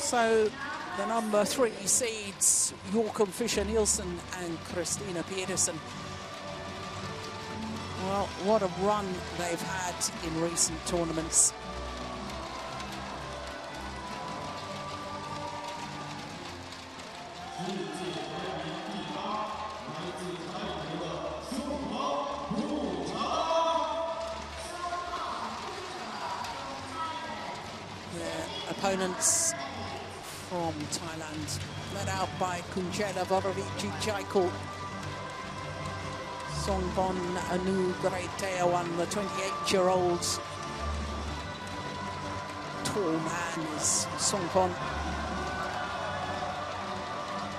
So the number 3 seeds, Joachim Fischer Nielsen and Christinna Pedersen. Well, what a run they've had in recent tournaments. Their opponents from Thailand, led out by Kunchala Voravichitchaikul. Songphon Anugritayawon, the 28-year-old tall man, is Songphon,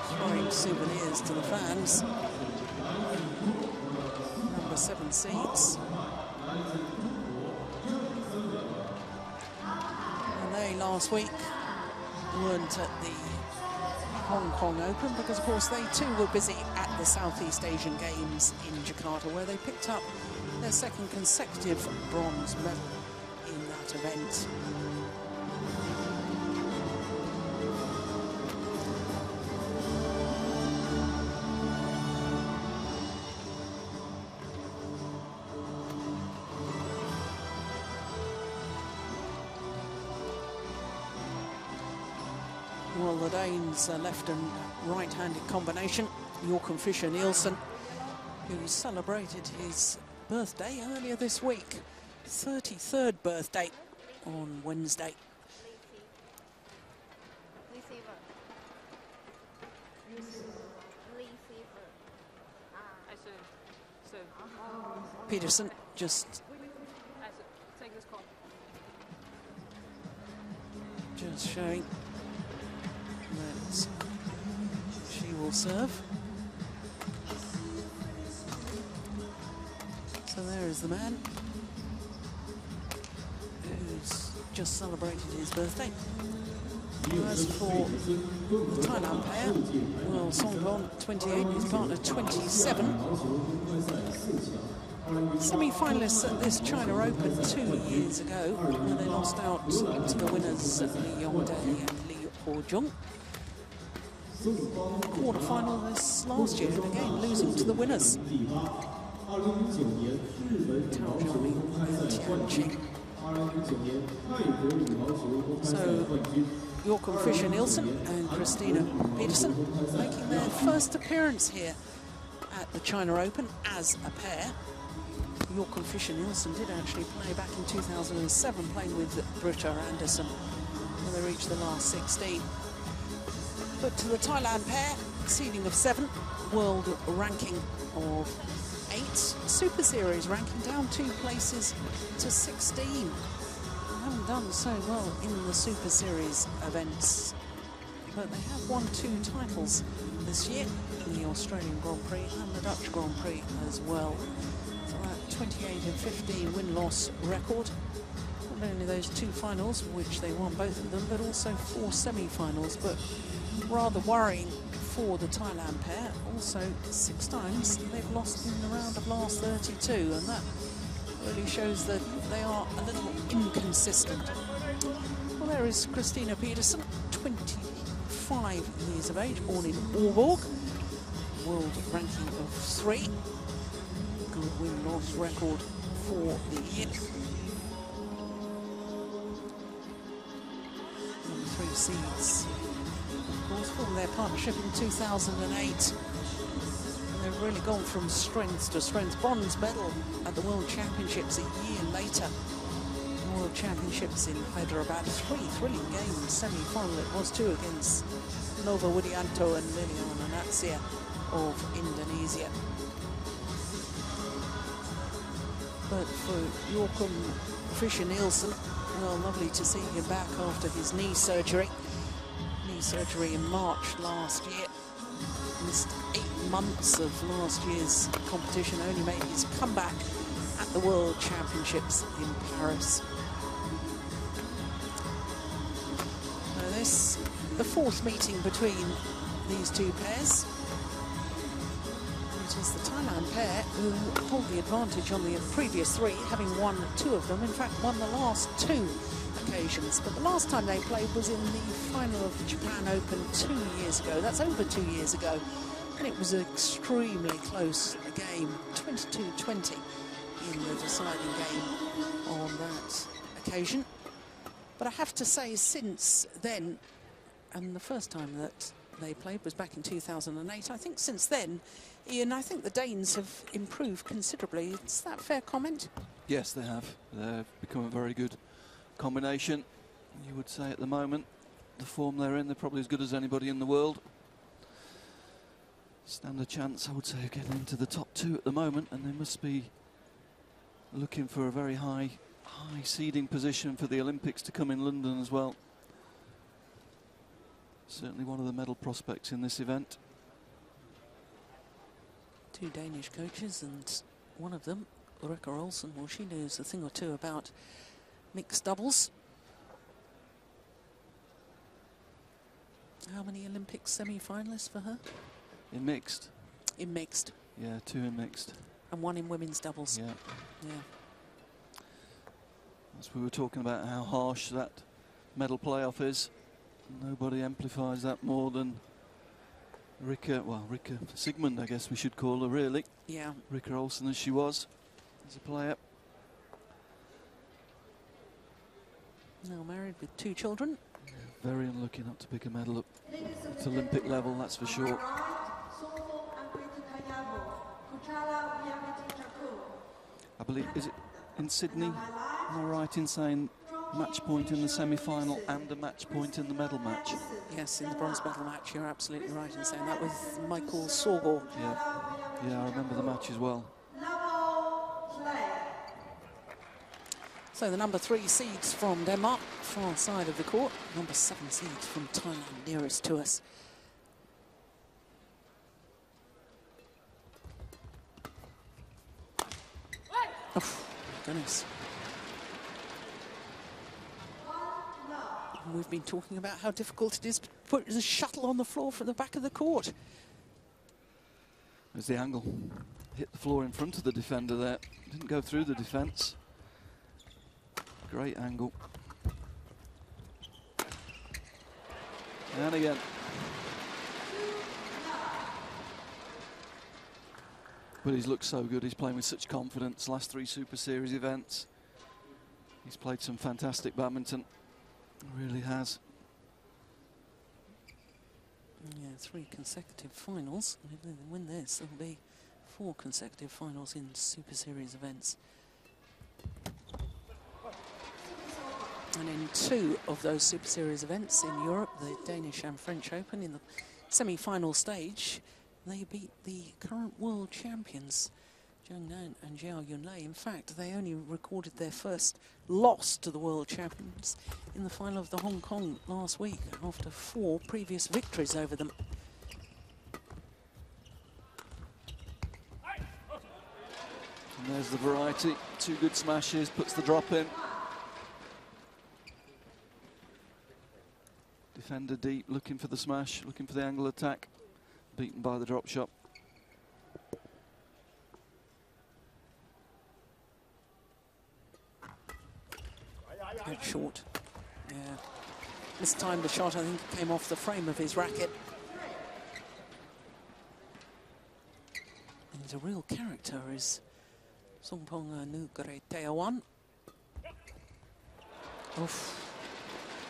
throwing souvenirs to the fans. Number 7 seeds. And they last week weren't at the Hong Kong Open because, of course, they too were busy at the Southeast Asian Games in Jakarta, where they picked up their 2nd consecutive bronze medal in that event. Well, the Danes' left and right-handed combination, Joachim Fischer Nielsen, who celebrated his birthday earlier this week, 33rd birthday on Wednesday. Pedersen just showing that she will serve. So there is the man who's just celebrated his birthday. As for the Thailand pair, well, Songphon, 28, his partner, 27. Semi-finalists at this China Open 2 years ago, when they lost out to the winners Lee Yongdae and Lee Ho-jung. Quarter-final this last year, again losing to the winners. So Joachim Fischer Nielsen and Christinna Pedersen making their first appearance here at the China Open as a pair. Joachim Fischer Nielsen did actually play back in 2007, playing with Britta Anderson when they reached the last 16. But to the Thailand pair, seeding of 7, world ranking of 8, Super Series ranking down 2 places to 16. They haven't done so well in the Super Series events, but they have won 2 titles this year, in the Australian Grand Prix and the Dutch Grand Prix as well. So that 28 and 15 win-loss record. Not only those 2 finals, which they won both of them, but also 4 semi-finals. But rather worrying for the Thailand pair, also 6 times they've lost in the round of last 32, and that really shows that they are a little inconsistent. Well, there is Christinna Pedersen, 25 years of age, born in Aalborg, world ranking of 3, good win-loss record for the year. Number 3 seeds, of course, from their partnership in 2008. And they've really gone from strength to strength. Bronze medal at the World Championships a year later. The World Championships in Hyderabad. 3 thrilling games. Semi-final it was too, against Nova Widianto and Liliana Natsir of Indonesia. But for Joachim Fischer Nielsen, well, lovely to see him back after his knee surgery. Knee surgery in March last year. Missed 8 months of last year's competition, only made his comeback at the World Championships in Paris. Now this, the 4th meeting between these 2 pairs. is the Thailand pair who hold the advantage on the previous three, having won 2 of them. In fact, won the last 2 occasions. But the last time they played was in the final of the Japan Open 2 years ago. That's over 2 years ago. And it was an extremely close game, 22-20 in the deciding game on that occasion. But I have to say, since then, and the first time that they played was back in 2008, I think since then, Ian, I think the Danes have improved considerably. Is that a fair comment? Yes, they have. They've become a very good combination, you would say, at the moment. The form they're in, they're probably as good as anybody in the world. Stand a chance, I would say, of getting into the top 2 at the moment, and they must be looking for a very high seeding position for the Olympics to come in London as well. Certainly one of the medal prospects in this event. 2 Danish coaches, and one of them, Ulrika Olsen, well, she knows a thing or two about mixed doubles. How many Olympic semi-finalists for her? In mixed? In mixed. Yeah, 2 in mixed. And 1 in women's doubles. Yeah. Yeah. As we were talking about how harsh that medal playoff is, nobody amplifies that more than Rika Sigmund, I guess we should call her, really. Yeah. Rika Olsen, as she was as a player. Now married with 2 children. Yeah, very unlucky not to pick a medal at Olympic level, that's for sure. Songphon Anugritayawon Kunchala Voravichitchaikul. I believe, is it in Sydney? Am I right in saying match point in the semi-final and a match point in the medal match? Yes, in the bronze medal match, you're absolutely right in saying that, with Michael Sorgor. Yeah, I remember the match as well. So the number 3 seeds from Denmark, far side of the court. Number 7 seeds from Thailand, nearest to us. Oh, goodness. And we've been talking about how difficult it is to put the shuttle on the floor from the back of the court. There's the angle. Hit the floor in front of the defender there. Didn't go through the defence. Great angle. And again. But he's looked so good. He's playing with such confidence. Last 3 Super Series events. He's played some fantastic badminton. He really has. Yeah, 3 consecutive finals. If they win this, there'll be 4 consecutive finals in Super Series events. And in 2 of those Super Series events in Europe, the Danish and French Open, in the semi-final stage, they beat the current world champions, Zhang Nan and Zhao Yunlei. In fact, they only recorded their first loss to the world champions in the final of the Hong Kong last week, after 4 previous victories over them. And there's the variety. 2 good smashes, puts the drop in. Defender deep, looking for the smash, looking for the angle attack. Beaten by the drop shot. Bit short. Yeah. Mistimed the shot. I think it came off the frame of his racket. And he's a real character, is Songphon Anugritayawon. Oof.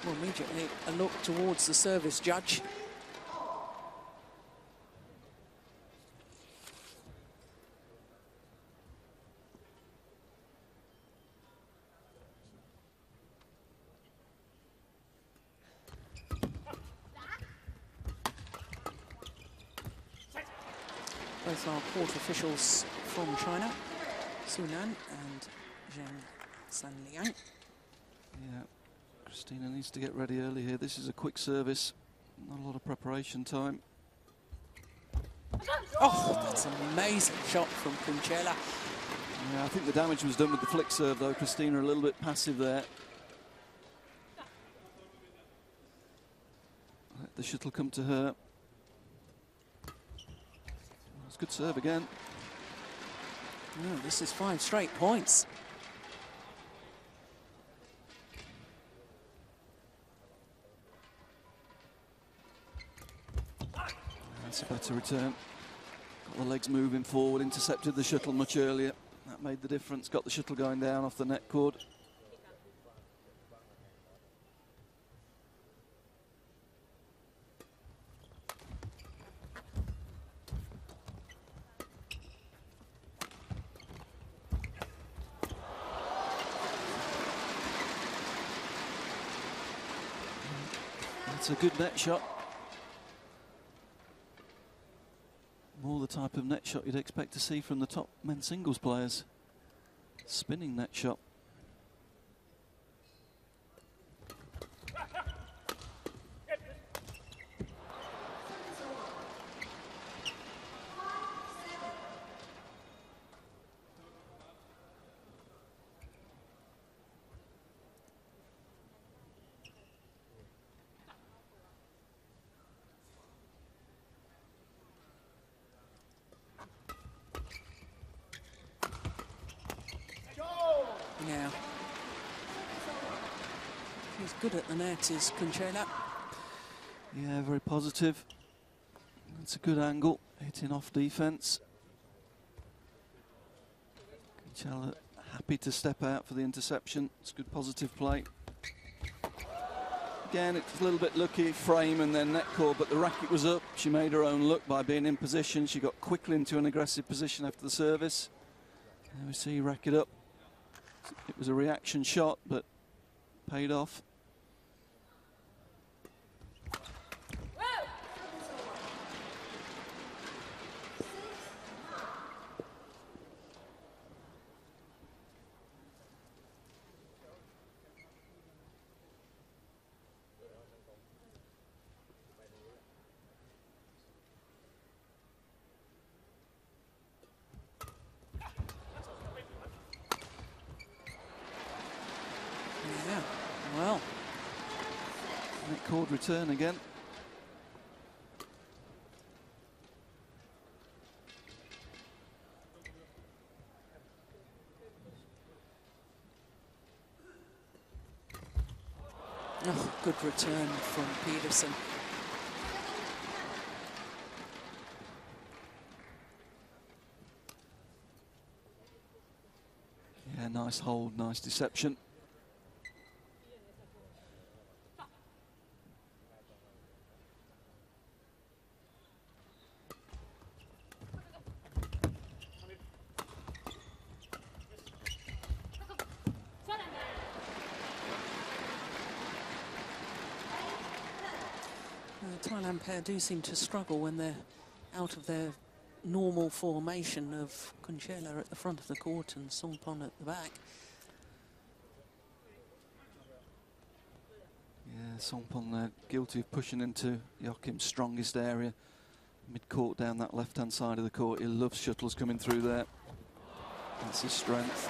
Well, immediately a look towards the service judge. Both are court officials from China, Sunan and Zhang Sanliang. Yeah, Christinna needs to get ready early here. This is a quick service, not a lot of preparation time. Oh, that's an amazing shot from Kunchala. Yeah, I think the damage was done with the flick serve though. Christinna a little bit passive there. Let the shuttle come to her. It's good serve again. Oh, this is 5 straight points. That's a better return. Got the legs moving forward, intercepted the shuttle much earlier. That made the difference, got the shuttle going down off the net cord. That's a good net shot. More the type of net shot you'd expect to see from the top men's singles players. Spinning net shot. Yeah. He's good at the net, is Kunchala. Yeah, very positive. That's a good angle, hitting off defence. Kunchala happy to step out for the interception. It's good positive play. Again, it's a little bit lucky, frame and then net cord, but the racket was up. She made her own look by being in position. She got quickly into an aggressive position after the service. There we see racket up. It was a reaction shot, but paid off. Well, net cord return again. oh, good return from Pedersen. Yeah, nice hold, nice deception. The Thailand pair do seem to struggle when they're out of their normal formation of Kunchala at the front of the court and Songphon at the back. Yeah, Songphon there, guilty of pushing into Joachim's strongest area. Mid-court down that left-hand side of the court. He loves shuttles coming through there. That's his strength.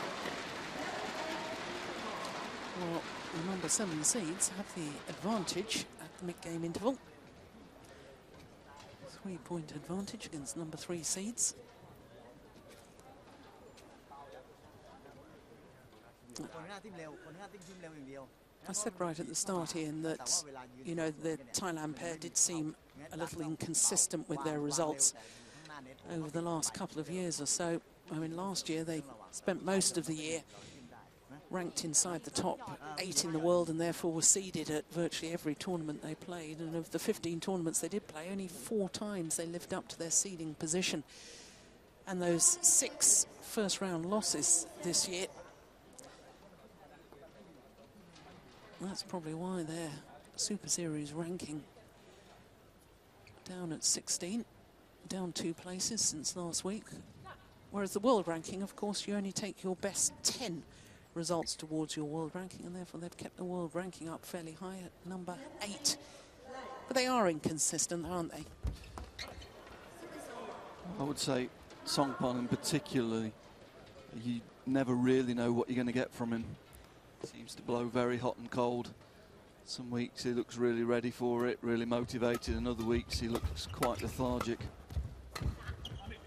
Well, the number 7 seeds have the advantage at the mid-game interval. 3-point advantage against number 3 seeds. I said right at the start, Ian, that, you know, the Thailand pair did seem a little inconsistent with their results over the last couple of years or so. I mean, last year they spent most of the year ranked inside the top 8 in the world and therefore were seeded at virtually every tournament they played. And of the 15 tournaments they did play, only 4 times they lived up to their seeding position. And those 6 first-round losses this year, that's probably why their Super Series ranking down at 16, down 2 places since last week. Whereas the world ranking, of course, you only take your best 10 results towards your world ranking, and therefore they've kept the world ranking up fairly high at number 8. But they are inconsistent, aren't they? I would say Songphon in particular, you never really know what you're going to get from him. Seems to blow very hot and cold. Some weeks he looks really ready for it, really motivated, and other weeks he looks quite lethargic.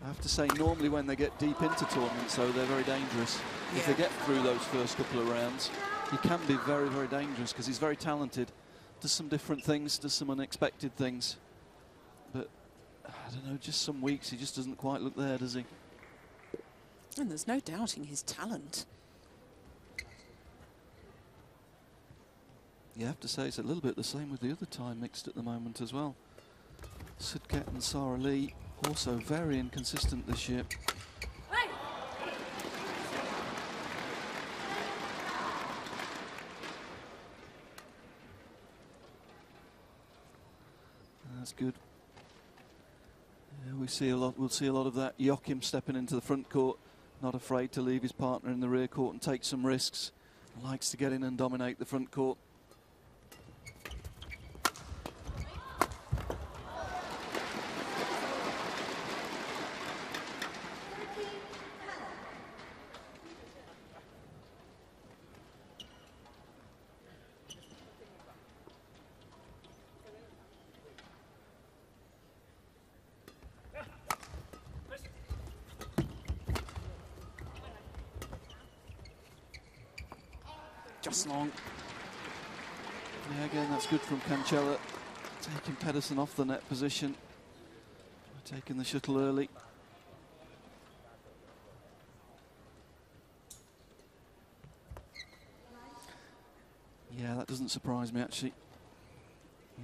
I have to say, normally when they get deep into tournaments, though, they're very dangerous. Yeah. If they get through those first couple of rounds, he can be very, very dangerous because he's very talented. Does some different things, does some unexpected things. But, I don't know, just some weeks he just doesn't quite look there, does he? And there's no doubting his talent. You have to say it's a little bit the same with the other time mixed at the moment as well. Sudket and Sarah Lee also very inconsistent this year. That's good. Yeah, we'll see a lot of that. Joachim stepping into the front court, not afraid to leave his partner in the rear court and take some risks. Likes to get in and dominate the front court. Just long. Yeah, again, that's good from Kunchala. Taking Pedersen off the net position. Taking the shuttle early. Yeah, that doesn't surprise me, actually.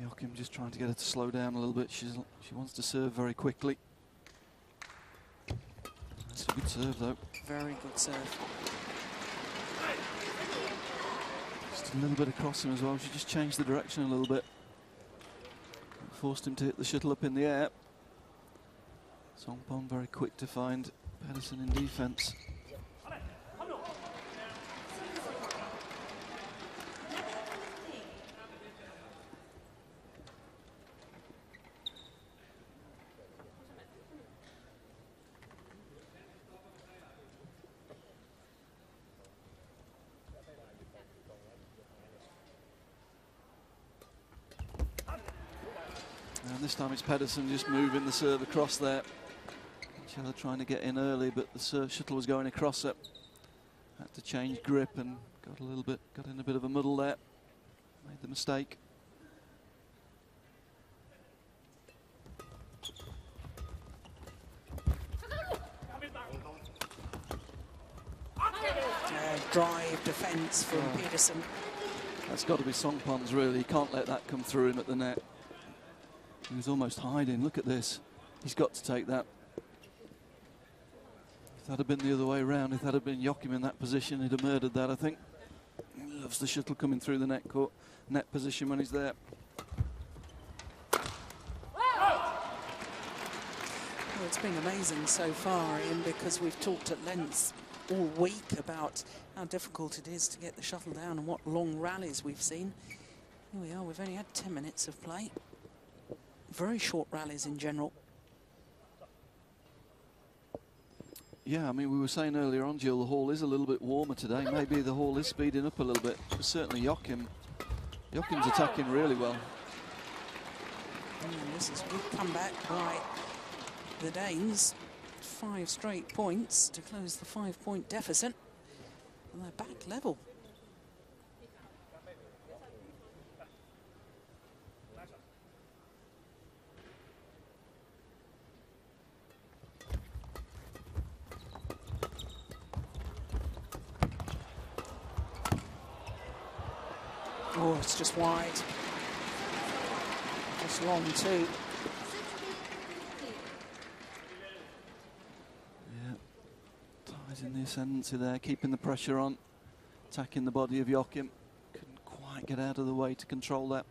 Joachim just trying to get her to slow down a little bit. She wants to serve very quickly. That's a good serve, though. Very good serve. Just a little bit across him as well. She just changed the direction a little bit. Forced him to hit the shuttle up in the air. Songphon very quick to find Pedersen in defence. And this time it's Pedersen just moving the serve across there. Kunchala trying to get in early, but the shuttle was going across it. Had to change grip and got in a bit of a muddle there. Made the mistake. Drive defence from Pedersen. That's got to be Songphon's, really. He can't let that come through him at the net. He was almost hiding. Look at this. He's got to take that. If that had been the other way around, if that had been Joachim in that position, he'd have murdered that, I think. He loves the shuttle coming through the net position when he's there. Well, it's been amazing so far, Ian, because we've talked at length all week about how difficult it is to get the shuttle down and what long rallies we've seen. Here we are, we've only had 10 minutes of play. Very short rallies in general. Yeah, I mean, we were saying earlier on, Jill, the hall is a little bit warmer today. Maybe the hall is speeding up a little bit. But certainly Joachim's attacking really well. And this is a good comeback by the Danes. 5 straight points to close the 5-point deficit. And they're back level. Oh, it's just wide. Just long too. Yeah, ties in the ascendancy there, keeping the pressure on, attacking the body of Joachim. Couldn't quite get out of the way to control that.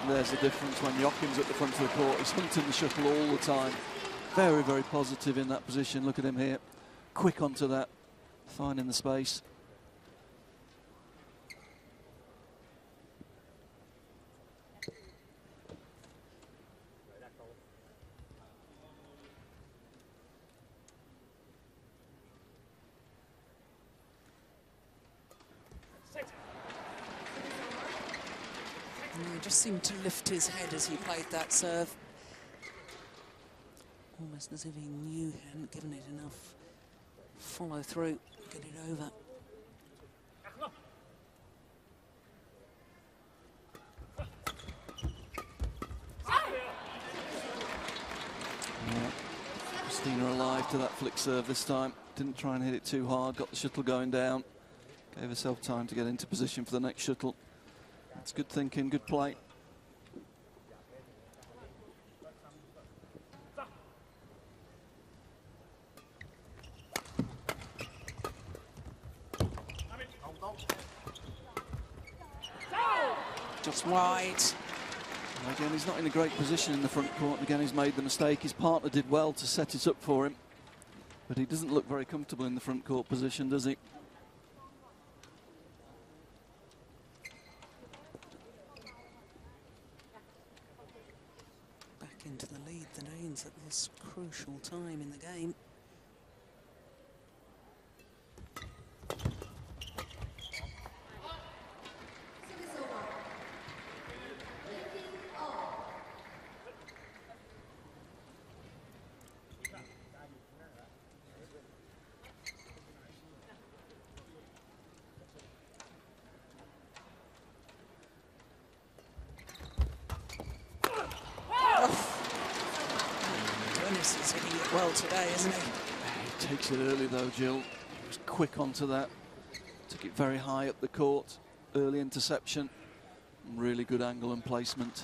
There's the difference when Joachim's at the front of the court. He's hunting the shuttle all the time. Very, very positive in that position. Look at him here. Quick onto that. Finding the space. just seemed to lift his head as he played that serve. Almost as if he knew he hadn't given it enough follow through, get it over. Yeah. Christinna alive to that flick serve this time. Didn't try and hit it too hard, got the shuttle going down. Gave herself time to get into position for the next shuttle. It's good thinking, good play. Just wide. And again, he's not in a great position in the front court. Again, he's made the mistake. His partner did well to set it up for him. But he doesn't look very comfortable in the front court position, does he? Back into the lead, the Danes, at this crucial time in the game. He's hitting it well today, isn't he? He takes it early though, Jill. He was quick onto that. Took it very high up the court. Early interception. Really good angle and placement.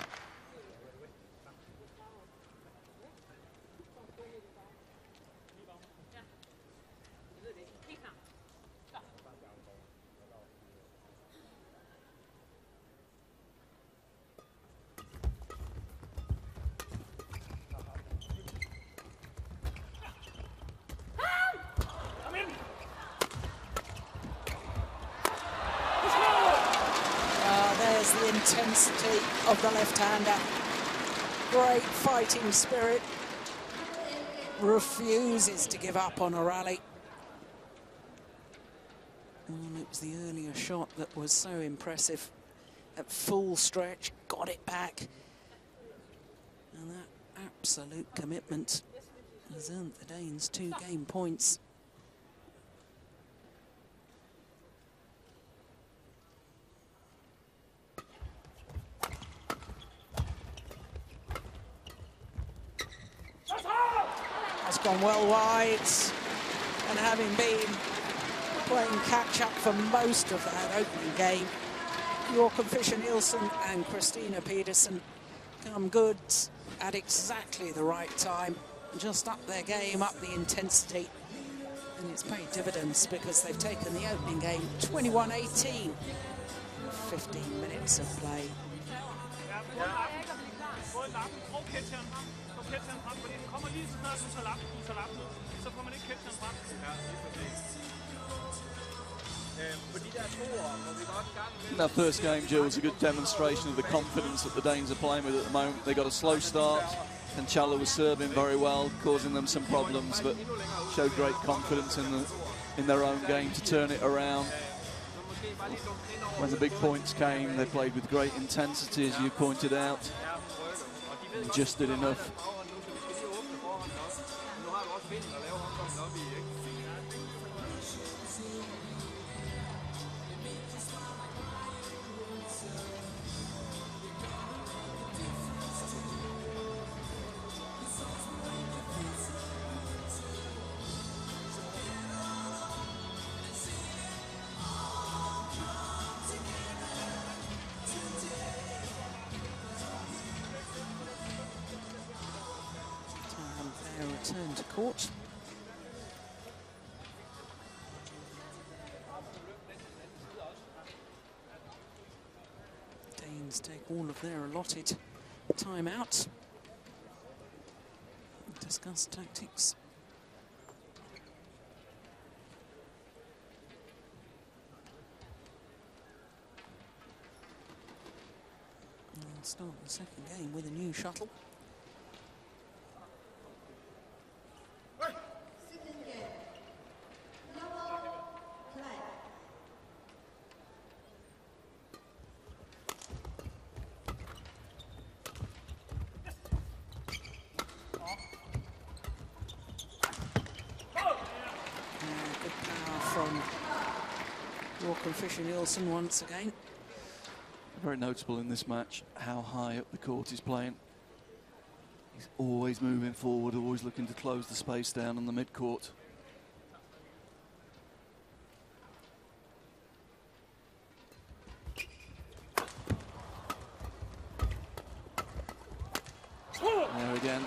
The intensity of the left-hander. Great fighting spirit. Refuses to give up on a rally. And it was the earlier shot that was so impressive. At full stretch, got it back. And that absolute commitment has earned the Danes 2 game points. Gone well wide, and having been playing catch-up for most of that opening game, Joachim Fischer Nielsen and Christinna Pedersen come good at exactly the right time, just up their game, up the intensity, and it's paid dividends because they've taken the opening game 21-18, 15 minutes of play. That first game, Jill, was a good demonstration of the confidence that the Danes are playing with at the moment. They got a slow start. Kunchala was serving very well, causing them some problems, but showed great confidence in their own game to turn it around. When the big points came, they played with great intensity, as you pointed out, and just did enough. Return to court. Danes take all of their allotted time out. Discuss tactics. And start the second game with a new shuttle. Joachim Fischer Nielsen once again. Very notable in this match how high up the court he's playing. He's always moving forward, always looking to close the space down on the mid-court. There again,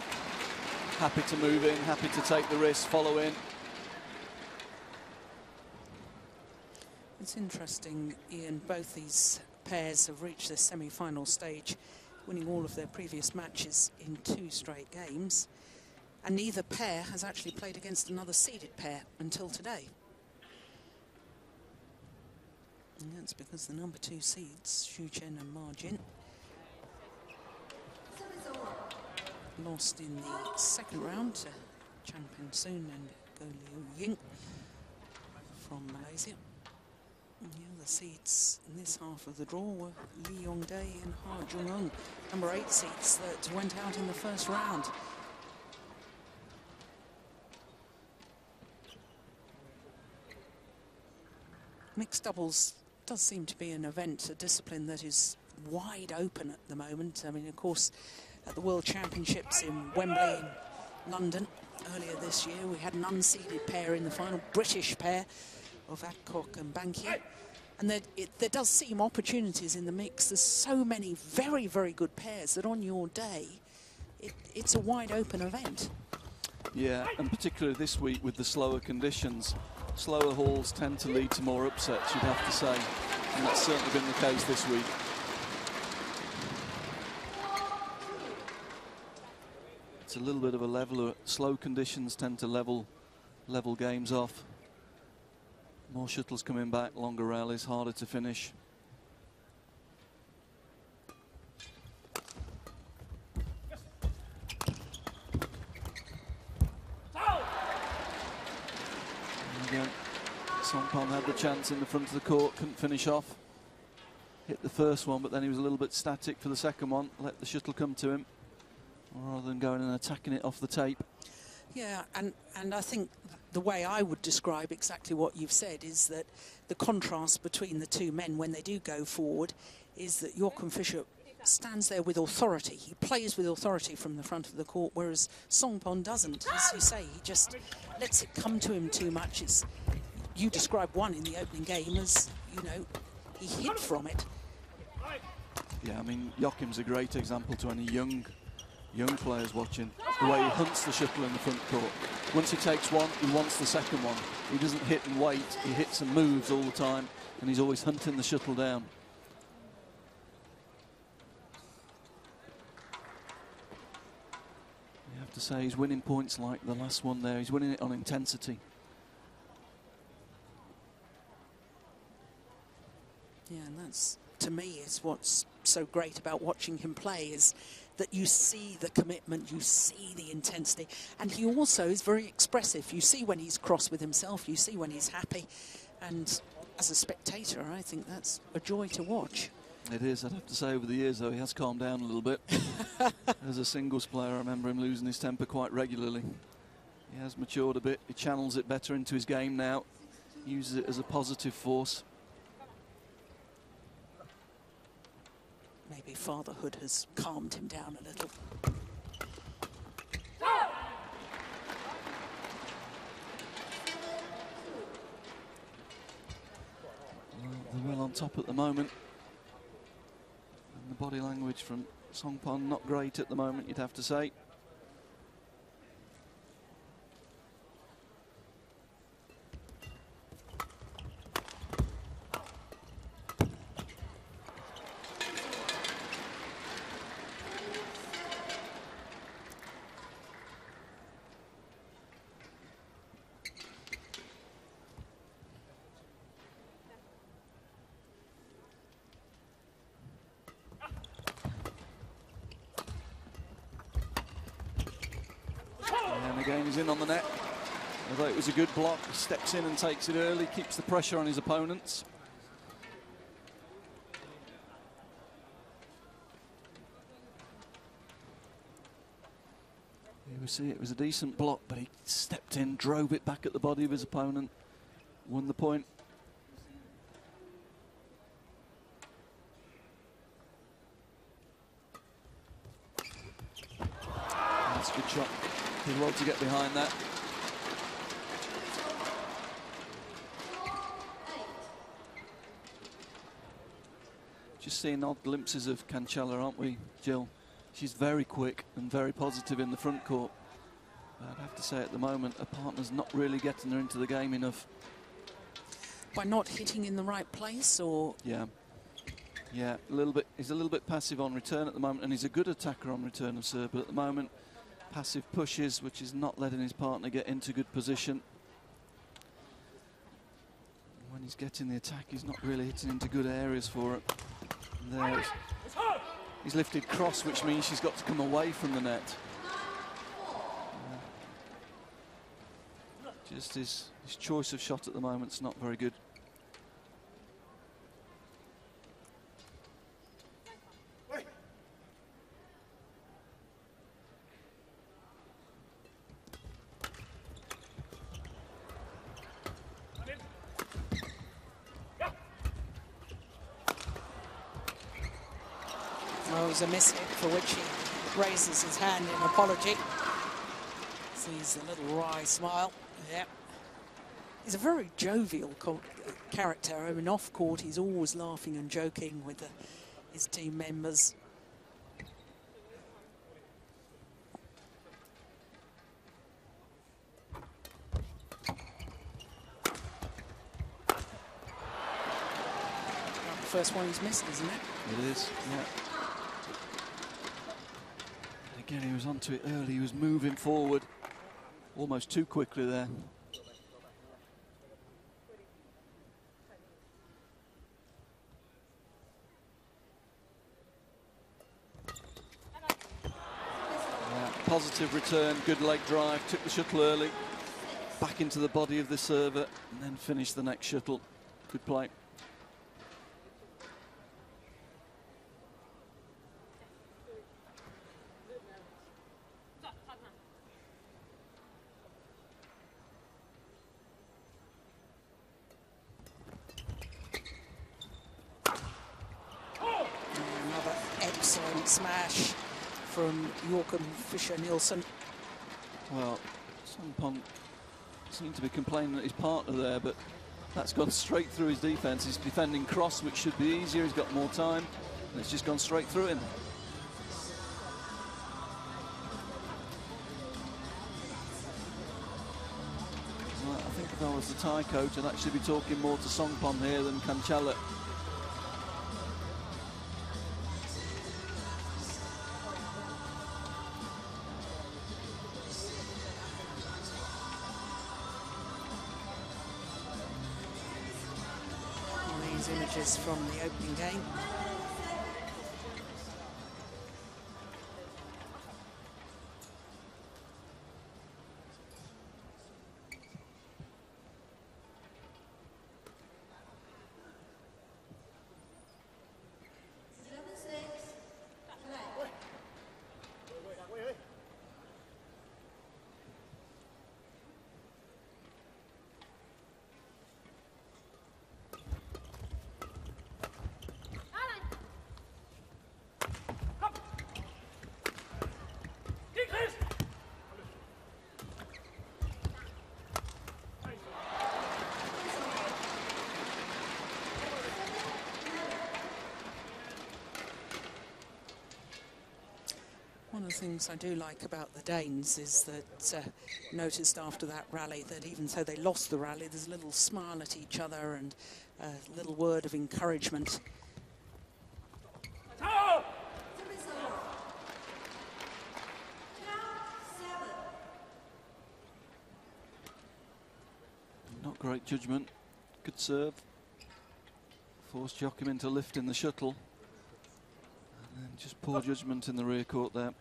happy to move in, happy to take the risk, follow in. It's interesting, Ian, both these pairs have reached the semi-final stage, winning all of their previous matches in 2 straight games, and neither pair has actually played against another seeded pair until today. And that's because the number 2 seeds, Xu Chen and Ma Jin, lost in the second round to Chan Pen Soon and Go Liu Ying from Malaysia. And the other seeds in this half of the draw were Lee Yong-dae and Ha Jung-eun, number 8 seeds that went out in the first round. Mixed doubles does seem to be an event, a discipline that is wide open at the moment. I mean, of course, at the World Championships in Wembley in London earlier this year, we had an unseeded pair in the final, British pair of Adcock and Bankier. And there does seem opportunities in the mix. There's so many very, very good pairs that on your day, it's a wide open event. Yeah, and particularly this week with the slower conditions, slower halls tend to lead to more upsets, you'd have to say. And that's certainly been the case this week. It's a little bit of a leveler. Slow conditions tend to level games off. More shuttles coming back, longer rallies, harder to finish. And again, Songphon had the chance in the front of the court, couldn't finish off. Hit the first one, but then he was a little bit static for the second one. Let the shuttle come to him, rather than going and attacking it off the tape. Yeah, and I think the way I would describe exactly what you've said is that the contrast between the two men when they do go forward is that Joachim Fischer stands there with authority. He plays with authority from the front of the court, whereas Songphon doesn't. As you say, he just lets it come to him too much. You described one in the opening game as, you know, he hid from it. Yeah, I mean, Joachim's a great example to any young players watching. The way he hunts the shuttle in the front court. Once he takes one, he wants the second one. He doesn't hit and wait, he hits and moves all the time, and he's always hunting the shuttle down. You have to say he's winning points like the last one there. He's winning it on intensity. Yeah, and that's, to me, is what's so great about watching him play, is that you see the commitment, you see the intensity, and he also is very expressive. You see when he's cross with himself, you see when he's happy, and as a spectator, I think that's a joy to watch. It is. I'd have to say over the years, though, he has calmed down a little bit. As a singles player, I remember him losing his temper quite regularly. He has matured a bit. He channels it better into his game now, uses it as a positive force. Maybe fatherhood has calmed him down a little. Well, they're well on top at the moment. And the body language from Songphon not great at the moment, you'd have to say. Again, he's in on the net. Although it was a good block, he steps in and takes it early, keeps the pressure on his opponents. Here we see it was a decent block, but he stepped in, drove it back at the body of his opponent, won the point. Good shot. Did well to get behind that. Just seeing odd glimpses of Kunchala, aren't we, Jill? She's very quick and very positive in the front court. But I'd have to say at the moment, her partner's not really getting her into the game enough. By not hitting in the right place, or? Yeah, a little bit. He's a little bit passive on return at the moment, and he's a good attacker on return of serve. But at the moment, passive pushes, which is not letting his partner get into good position. When he's getting the attack, he's not really hitting into good areas for it. And there, he's lifted cross, which means she's got to come away from the net. Just his choice of shot at the moment is not very good. Well, it was a mishit for which he raises his hand in apology. Sees a little wry smile. Yeah. He's a very jovial character. I mean, off court, he's always laughing and joking with his team members. The first one he's missed, isn't it? It is, yeah. Again, he was onto it early. He was moving forward almost too quickly there. Yeah, positive return, good leg drive, took the shuttle early, back into the body of the server, and then finished the next shuttle. Good play. Smash from Joachim Fischer Nielsen. Well, Songphon seemed to be complaining at his partner there, but that's gone straight through his defence. He's defending cross, which should be easier. He's got more time, and it's just gone straight through him. Well, I think if I was the Thai coach, I'd actually be talking more to Songphon here than Kunchala. Images from the opening game. One of the things I do like about the Danes is that noticed after that rally that even though they lost the rally, there's a little smile at each other and a little word of encouragement. Not great judgment. Good serve. Forced Joachim into lifting the shuttle. And then just poor judgment in the rear court there.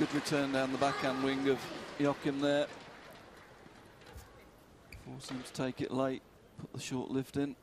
good return down the backhand wing of Joachim there. Forced him to take it late, put the short lift in.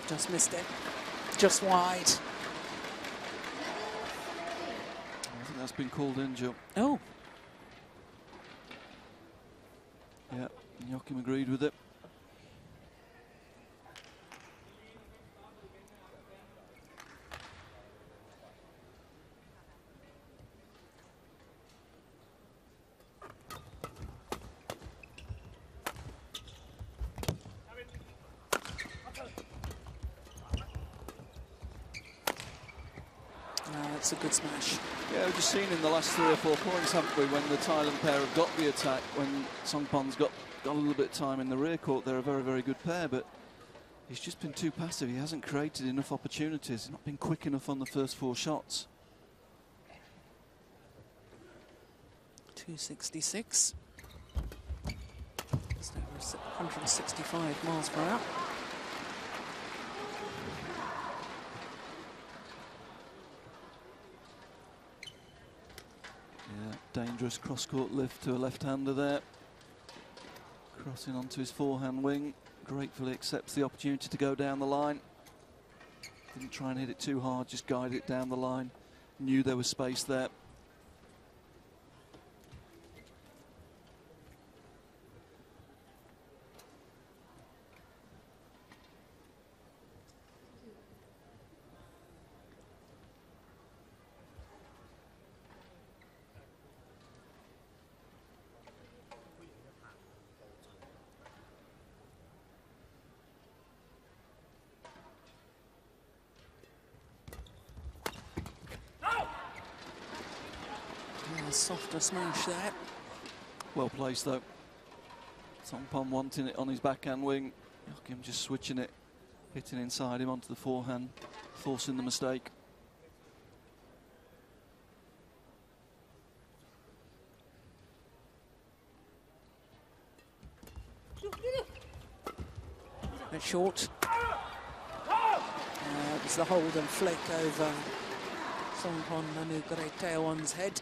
Just missed it. Just wide. I think that's been called in, Joe. Oh. Yeah, Joachim agreed with it. That's a good smash. Yeah, we've just seen in the last 3 or 4 points, haven't we, when the Thailand pair have got the attack, when Songphon's got a little bit of time in the rear court, they're a very, very good pair, but he's just been too passive. He hasn't created enough opportunities. He's not been quick enough on the first 4 shots. 266. Just over 165 miles per hour. Dangerous cross-court lift to a left-hander there. Crossing onto his forehand wing. Gratefully accepts the opportunity to go down the line. Didn't try and hit it too hard, just guided it down the line. Knew there was space there. Softer smash there. Well placed though. Songphon wanting it on his backhand wing. Joachim just switching it, hitting inside him onto the forehand, forcing the mistake. Bit short. It was the hold and flick over Songphon Anugritayawon's head.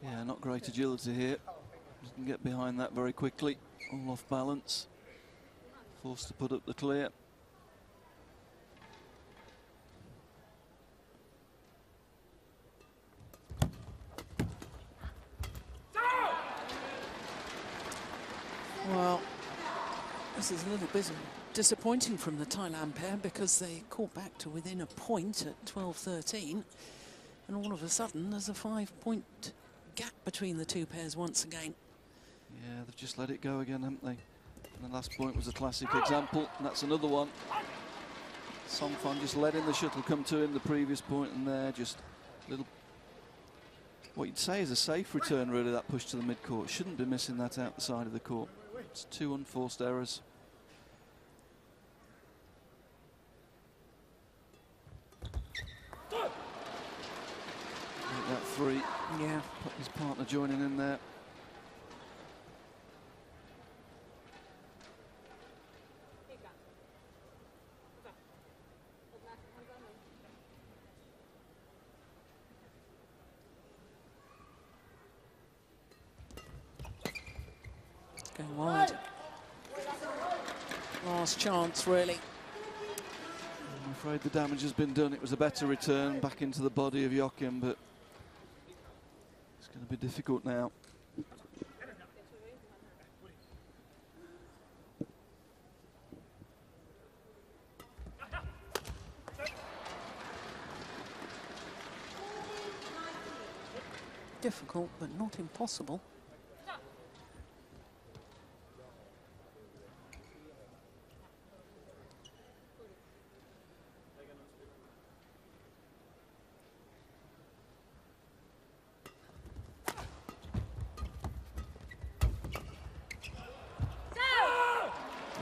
Yeah, not great agility here. Doesn't get behind that very quickly. All off balance. Forced to put up the clear. Well, this is a little bit disappointing from the Thailand pair because they caught back to within a point at 12-13, and all of a sudden there's a 5-point gap between the two pairs once again. Yeah, they've just let it go again, haven't they? And the last point was a classic example, and that's another one. Songphon just letting the shuttle come to him the previous point, and there just a little, what you'd say is a safe return really, that push to the mid-court. Shouldn't be missing that out the side of the court. It's 2 unforced errors. Make that 3. Yeah. Put his partner joining in there. Going wide. Last chance, really. I'm afraid the damage has been done. It was a better return back into the body of Joachim, but it's going to be difficult now. Difficult, but not impossible.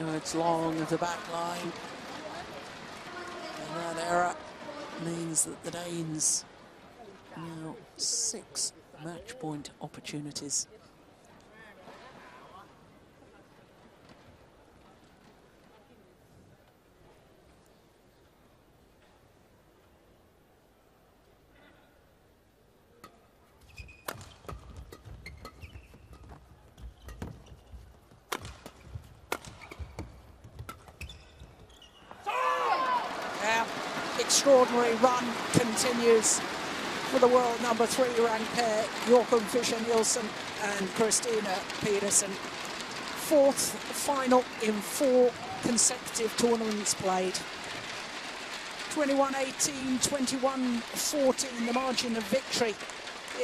It's long of the back line. And that error means that the Danes now 6 match point opportunities. Extraordinary run continues for the world number 3 ranked pair, Joachim Fischer Nielsen and Christinna Pedersen. 4th final in 4 consecutive tournaments played. 21-18, 21-14, the margin of victory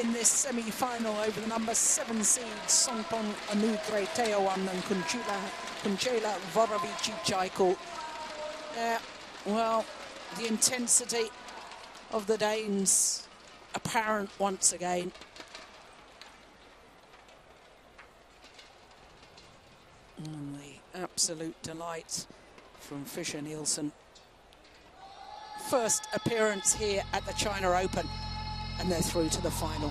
in this semi-final over the number 7 seeds, Songphon Anugritayawon Kunchala Voravichitchaikul. Well, the intensity of the Danes apparent once again. And the absolute delight from Fischer Nielsen. First appearance here at the China Open, and they're through to the final.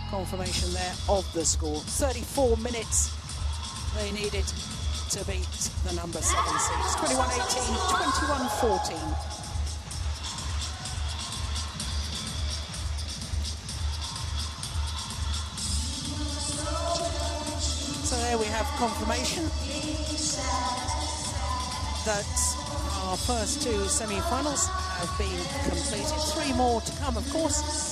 Confirmation there of the score. 34 minutes they needed to beat the number 7 seeds. 21-18, 21-14. So there we have confirmation that our first 2 semi-finals have been completed. 3 more to come, of course.